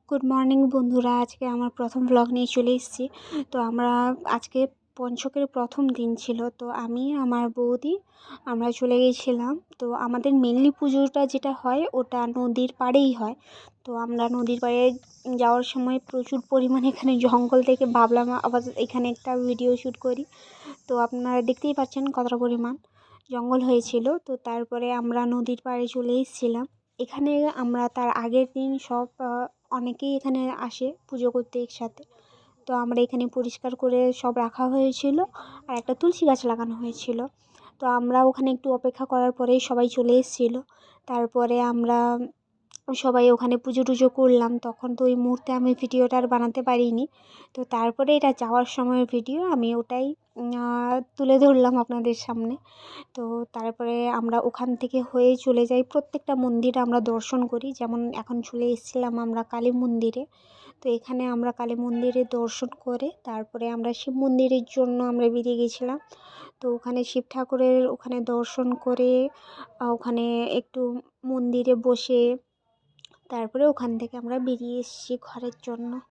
Good morning বন্ধুরা, আজকে আমার প্রথম ব্লগ নিয়ে চলে এসেছি। তো আমরা আজকে পঞ্চকের প্রথম দিন ছিল, তো আমি আমার বৌদি আমরা চলে গিয়েছিলাম। তো আমাদের মেনলি পুজোটা যেটা হয় ওটা নদীর পাড়েই হয়। তো আমরা নদীর পাড়ে যাওয়ার সময় প্রচুর পরিমাণে এখানে জঙ্গল থেকে ভাবলাম আবার এখানে একটা ভিডিও শ্যুট করি। তো আপনারা দেখতেই পাচ্ছেন কতটা পরিমাণ জঙ্গল হয়েছিল। তো তারপরে আমরা নদীর পাড়ে চলে এসেছিলাম। এখানে আমরা তার আগের দিন সব অনেকেই এখানে আসে পুজো করতে একসাথে। তো আমরা এখানে পরিষ্কার করে সব রাখা হয়েছিল, আর একটা তুলসী গাছ লাগানো হয়েছিল। তো আমরা ওখানে একটু অপেক্ষা করার পরেই সবাই চলে এসেছিলো। তারপরে আমরা সবাই ওখানে পুজো টুজো করলাম। তখন তো ওই মুহূর্তে আমি ভিডিওটা আর বানাতে পারিনি। তো তারপরে এটা যাওয়ার সময়ের ভিডিও, আমি ওটাই তুলে ধরলাম আপনাদের সামনে। তো তারপরে আমরা ওখান থেকে হয়ে চলে যাই, প্রত্যেকটা মন্দির আমরা দর্শন করি। যেমন এখন চলে এসেছিলাম আমরা কালী মন্দিরে। তো এখানে আমরা কালী মন্দিরে দর্শন করে তারপরে আমরা শিব মন্দিরের জন্য আমরা বেরিয়ে গেছিলাম। তো ওখানে শিব ঠাকুরের ওখানে দর্শন করে ওখানে একটু মন্দিরে বসে তারপরে ওখান থেকে আমরা বেরিয়ে এসেছি ঘরের জন্য।